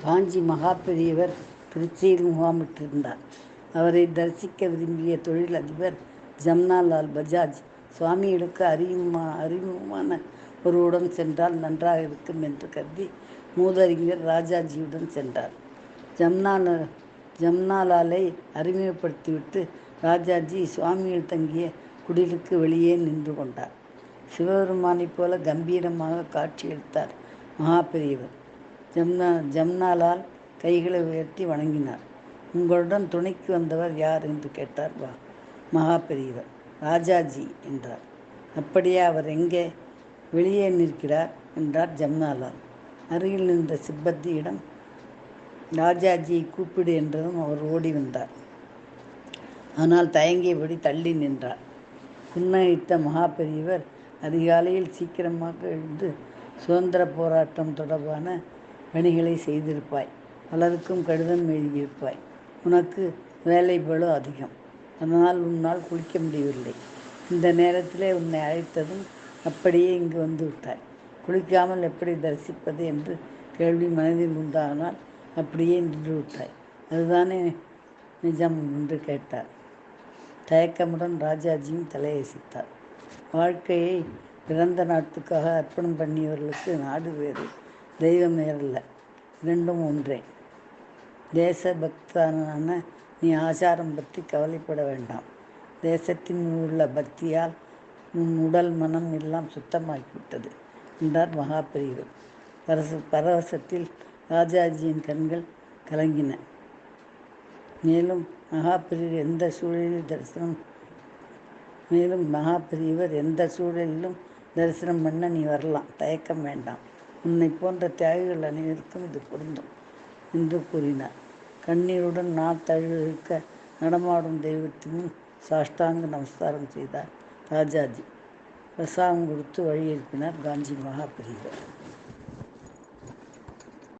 காஞ்சி மகா பெரியவர் திருச்சியில் முகாமிட்டிருந்தார். அவரை தரிசிக்க விரும்பிய தொழிலதிபர் ஜம்னாலால் பஜாஜ் சுவாமிகளுக்கு அறிமுகமான ஒருவருடன் சென்றால் நன்றாக இருக்கும் என்று கருதி மூதறிஞர் ராஜாஜியுடன் சென்றார். ஜம்னாலாலை அறிமுகப்படுத்திவிட்டு ராஜாஜி சுவாமிகள் தங்கிய குடிலுக்கு வெளியே நின்று கொண்டார். சிவபெருமானைப் போல கம்பீரமாக காட்சியளித்தார் மகா பெரியவர். ஜம்னாலால் கைகளை உயர்த்தி வணங்கினார். உங்களுடன் துணைக்கு வந்தவர் யார் என்று கேட்டார் மகா பெரியவர். ராஜாஜி என்றார். அப்படியே அவர் எங்கே? வெளியே நிற்கிறார் என்றார் ஜம்னாலால். அருகில் நின்ற சிப்பந்தியிடம் ராஜாஜியை கூப்பிடு என்றதும் அவர் ஓடி வந்தார். ஆனால் தயங்கியபடி தள்ளி நின்றார். புன்னகைத்த மகா பெரியவர், அதிகாலையில் சீக்கிரமாக எழுந்து சுதந்திர போராட்டம் தொடர்பான பணிகளை செய்திருப்பாய். பலருக்கும் கடிதம் எழுதியிருப்பாய். உனக்கு வேலை பளு அதிகம். அதனால் உன்னால் குளிக்க முடியவில்லை. இந்த நேரத்திலே உன்னை அழைத்ததும் அப்படியே இங்கு வந்து விட்டாய். குளிக்காமல் எப்படி தரிசிப்பது என்று கேள்வி மனதில் உண்டானால் அப்படியே நின்று விட்டாய். அதுதானே நிஜம் என்று கேட்டார். தயக்கமுடன் ராஜாஜியும் தலையசைத்தார். வாழ்க்கையை பிறந்த நாட்டுக்காக அர்ப்பணம் பண்ணியவர்களுக்கு நாடு வேறு, தெய்வம் வேறல்ல, இரண்டும் ஒன்றே. தேசபக்தனான நீ ஆச்சாரம் பற்றி கவலைப்பட வேண்டாம். தேசத்தின் உள்ள பக்தியால் உன் உடல் மனம் எல்லாம் சுத்தமாகிவிட்டது என்றார் மகா பெரியவர். பரவசத்தில் ராஜாஜியின் கண்கள் கலங்கின. மேலும் மகா பெரியவர் எந்த சூழலிலும் தரிசனம் பண்ண நீ வரலாம், தயக்கம் வேண்டாம். உன்னை போன்ற தியாகிகள் அனைவருக்கும் இது பொருந்தும் என்று கூறினார். கண்ணீருடன் தழுவிக்க நடமாடும் தெய்வத்தினும் சாஷ்டாங்க நமஸ்காரம் செய்தார் ராஜாஜி. பிரசாதம் கொடுத்து வழி எழுப்பினார் காஞ்சி மகா பெரியவர்.